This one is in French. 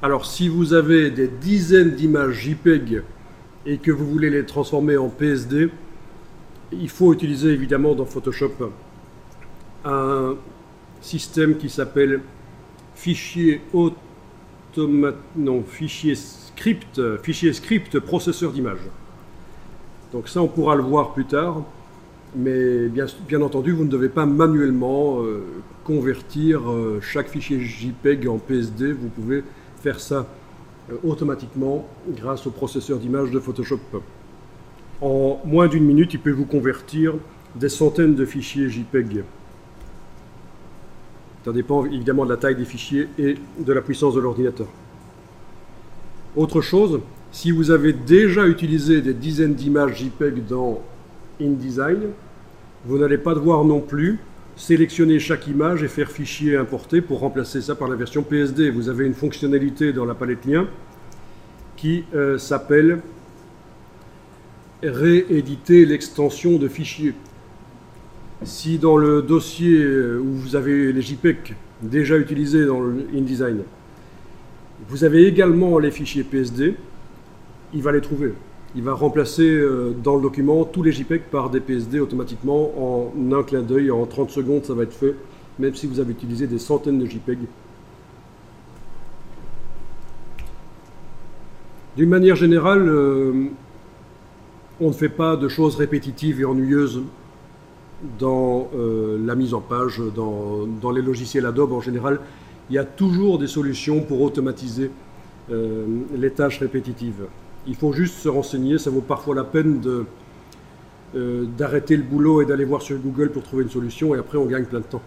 Alors, si vous avez des dizaines d'images JPEG et que vous voulez les transformer en PSD, il faut utiliser évidemment dans Photoshop un système qui s'appelle fichier script processeur d'image. Donc ça, on pourra le voir plus tard, mais bien entendu, vous ne devez pas manuellement convertir chaque fichier JPEG en PSD. Vous pouvez faire ça automatiquement grâce au processeur d'image de Photoshop. En moins d'une minute, il peut vous convertir des centaines de fichiers JPEG. Ça dépend évidemment de la taille des fichiers et de la puissance de l'ordinateur. Autre chose, si vous avez déjà utilisé des dizaines d'images JPEG dans InDesign, vous n'allez pas devoir non plus sélectionner chaque image et faire fichier importé pour remplacer ça par la version PSD. Vous avez une fonctionnalité dans la palette lien qui s'appelle rééditer l'extension de fichier. Si dans le dossier où vous avez les JPEG déjà utilisés dans InDesign, vous avez également les fichiers PSD, il va les trouver. Il va remplacer dans le document tous les JPEG par des PSD automatiquement en un clin d'œil, en 30 secondes ça va être fait, même si vous avez utilisé des centaines de JPEG. D'une manière générale, on ne fait pas de choses répétitives et ennuyeuses dans la mise en page, dans les logiciels Adobe en général. Il y a toujours des solutions pour automatiser les tâches répétitives. Il faut juste se renseigner, ça vaut parfois la peine d'arrêter le boulot et d'aller voir sur Google pour trouver une solution, et après on gagne plein de temps.